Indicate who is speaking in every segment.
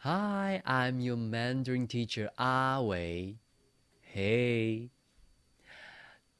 Speaker 1: Hi, I'm your Mandarin teacher, Awei. Hey.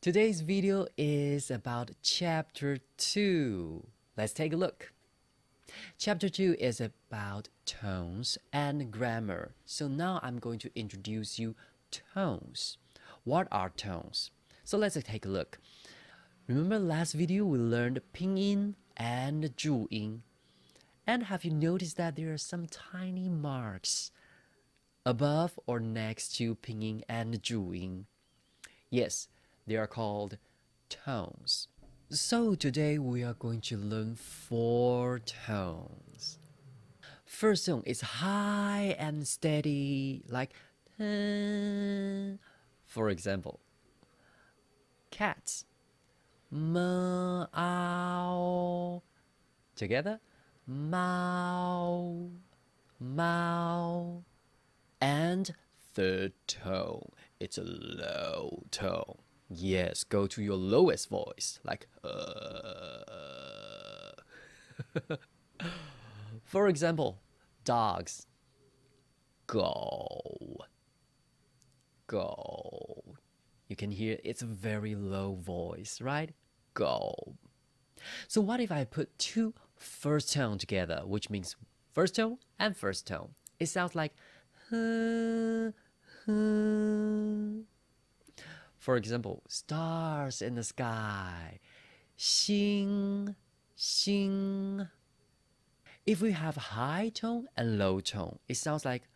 Speaker 1: Today's video is about Chapter 2. Let's take a look. Chapter 2 is about tones and grammar. So now I'm going to introduce you tones. What are tones? So let's take a look. Remember last video we learned pinyin and 注音. And have you noticed that there are some tiny marks above or next to pinyin and 注音? Yes, they are called tones. So today we are going to learn 4 tones. First tone is high and steady, like for example, cats. Meow. Together. Mao, Mao. And third tone, it's a low tone. Yes, go to your lowest voice, like For example, dogs. Go. Go. You can hear it's a very low voice, right? Go. So what if I put 2 first tone together, which means first tone and first tone? It sounds like For example, stars in the sky. 星, 星. If we have high tone and low tone, it sounds like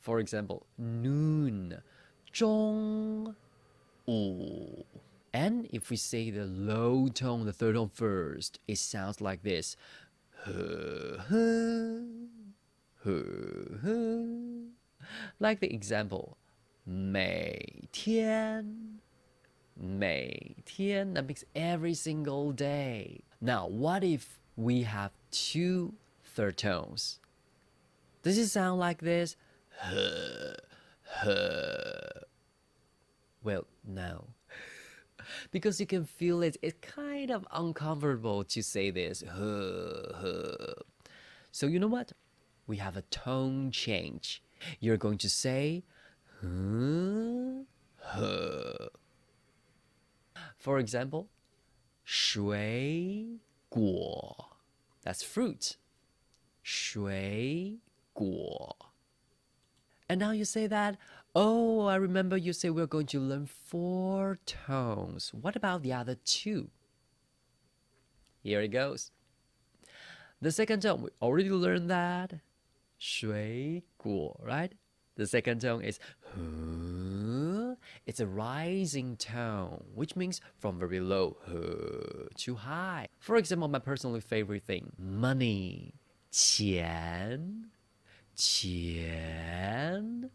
Speaker 1: For example, noon. 中午. And if we say the low tone, the third tone first, it sounds like this. Like the example, 每天. 每天, that means every single day. Now, what if we have 2 third tones? Does it sound like this? Well, no. Because you can feel it, it's kind of uncomfortable to say this. So you know what? We have a tone change. You're going to say For example, 水果. That's fruit. 水果. And now you say that, oh, I remember you said we're going to learn 4 tones. What about the other 2? Here it goes. The second tone, we already learned that. 水果, right? The second tone is it's a rising tone, which means from very low to high. For example, my personally favorite thing, money, 钱. 钱.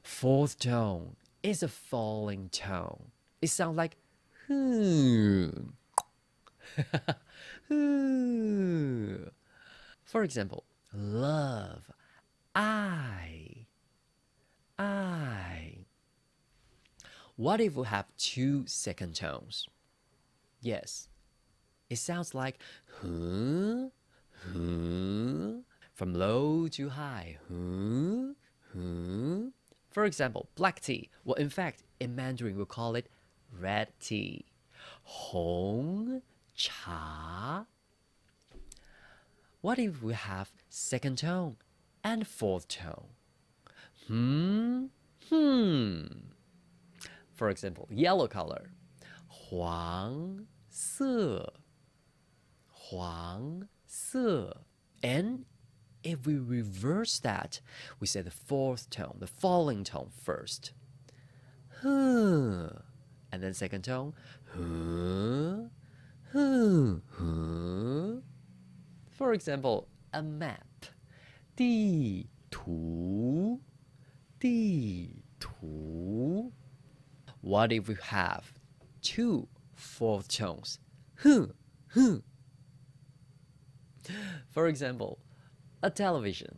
Speaker 1: Fourth tone is a falling tone. It sounds like For example, love, I. What if we have 2 second tones? Yes, it sounds like from low to high. For example, black tea. Well, in fact, in Mandarin, we'll call it red tea. 红茶. What if we have second tone and fourth tone? For example, yellow color. 黄色. 黄色. And if we reverse that, we say the fourth tone, the falling tone first. And then second tone. For example, a map. 地图. 地图. What if we have 2 fourth tones? For example, a television.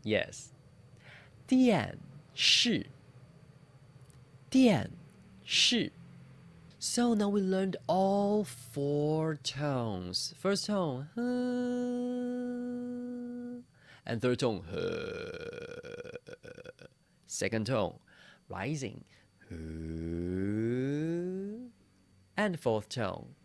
Speaker 1: Yes. 电视. 电视. So now we learned all 4 tones. First tone, and third tone, second tone, rising, and fourth tone.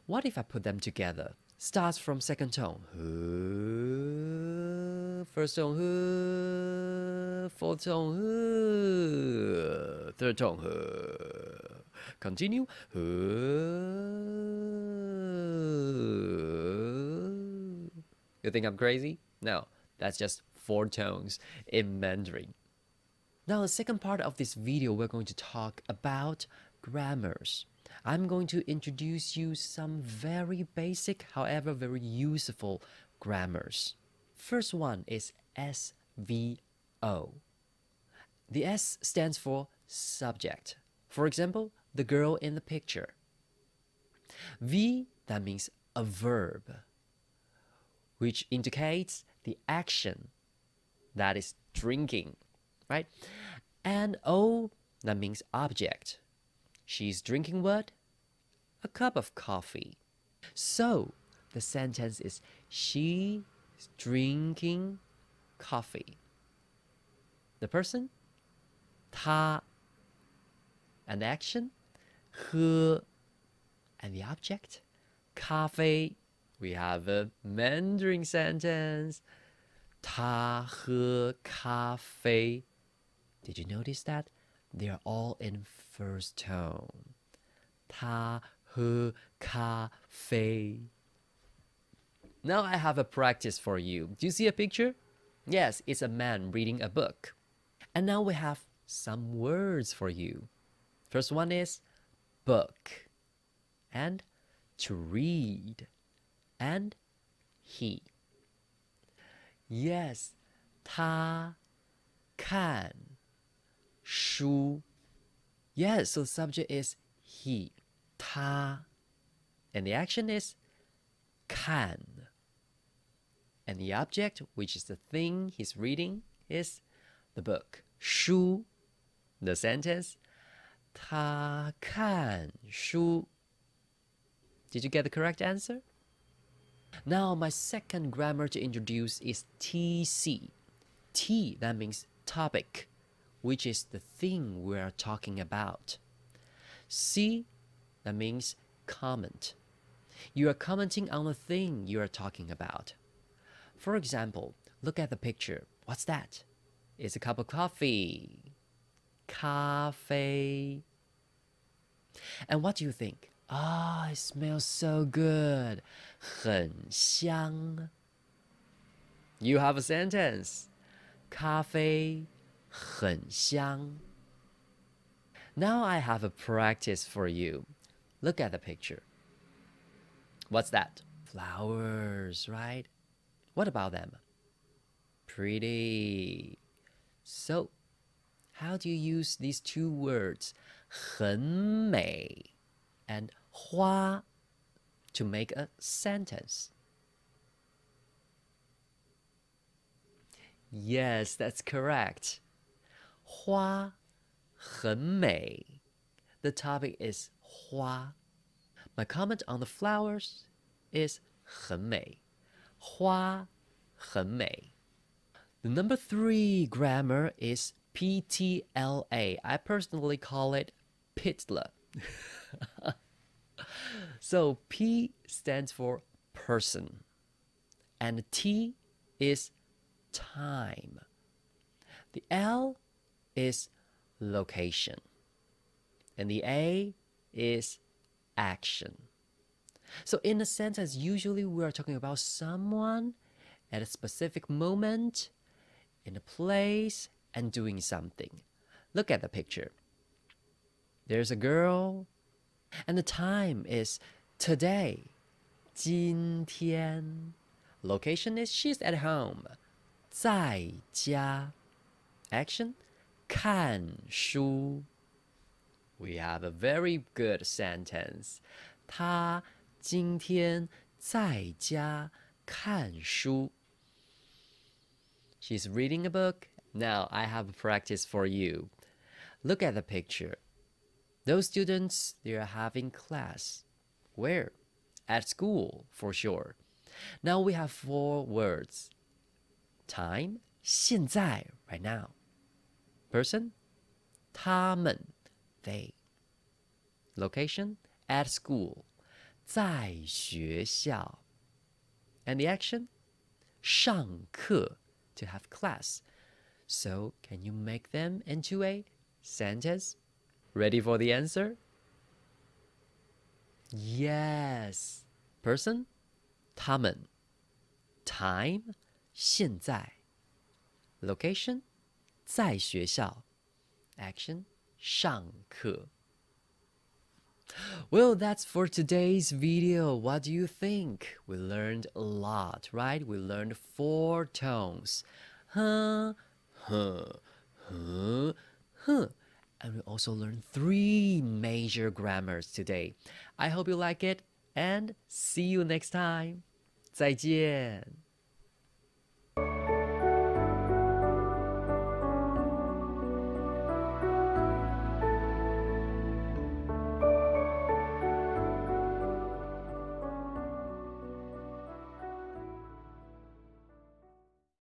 Speaker 1: What if I put them together? Starts from second tone. First tone. Fourth tone. Third tone. Continue. You think I'm crazy? No, that's just 4 tones in Mandarin. Now, the second part of this video, we're going to talk about grammars. I'm going to introduce you some very basic, however very useful grammars. First one is SVO. The S stands for subject. For example, the girl in the picture. V, that means a verb, which indicates the action, that is drinking, right? And O, that means object. She's drinking what? A cup of coffee. So the sentence is she's drinking coffee. The person, 她, and the action, 喝, and the object, 咖啡. We have a Mandarin sentence, 她喝咖啡. Did you notice that? They are all in first tone. 她喝咖啡. Now I have a practice for you. Do you see a picture? Yes, it's a man reading a book. And now we have some words for you. First one is book, and to read, and he. Yes, 他看书. Yes, so the subject is he, 他, and the action is 看. And the object, which is the thing he's reading, is the book, 书. The sentence, 他看书. Did you get the correct answer? Now, my second grammar to introduce is TC. T, that means topic, which is the thing we are talking about. C, that means comment. You are commenting on the thing you are talking about. For example, look at the picture. What's that? It's a cup of coffee. 咖啡. And what do you think? Ah, it smells so good. 很香. You have a sentence. 咖啡很香. Now I have a practice for you. Look at the picture. What's that? Flowers, right? What about them? Pretty. So, how do you use these 2 words, 很美 and 花, to make a sentence? Yes, that's correct. 花很美. The topic is 花. My comment on the flowers is 很美. 花很美. The number 3 grammar is PTLA. I personally call it Pitla. So P stands for person, and T is time. The L is location, and the A is action. So in a sentence, usually we are talking about someone at a specific moment, in a place, and doing something. Look at the picture. There's a girl, and the time is today, 今天. Location is she's at home, 在家. Action, 看书. We have a very good sentence. 他今天在家看书. She's reading a book Now I have a practice for you. Look at the picture. Those students, they are having class. Where? At school, for sure. Now we have 4 words. Time, 现在, right now. Person, 他们, they. Location, at school, 在学校. And the action, 上课, to have class. So, can you make them into a sentence? Ready for the answer? Yes. Person, 他们. Time, 现在. Location, 在学校. Action, 上课. Well, that's for today's video. What do you think? We learned a lot, right? We learned 4 tones. Huh, huh, huh, huh. And we also learned 3 major grammars today. I hope you like it and see you next time. 再见。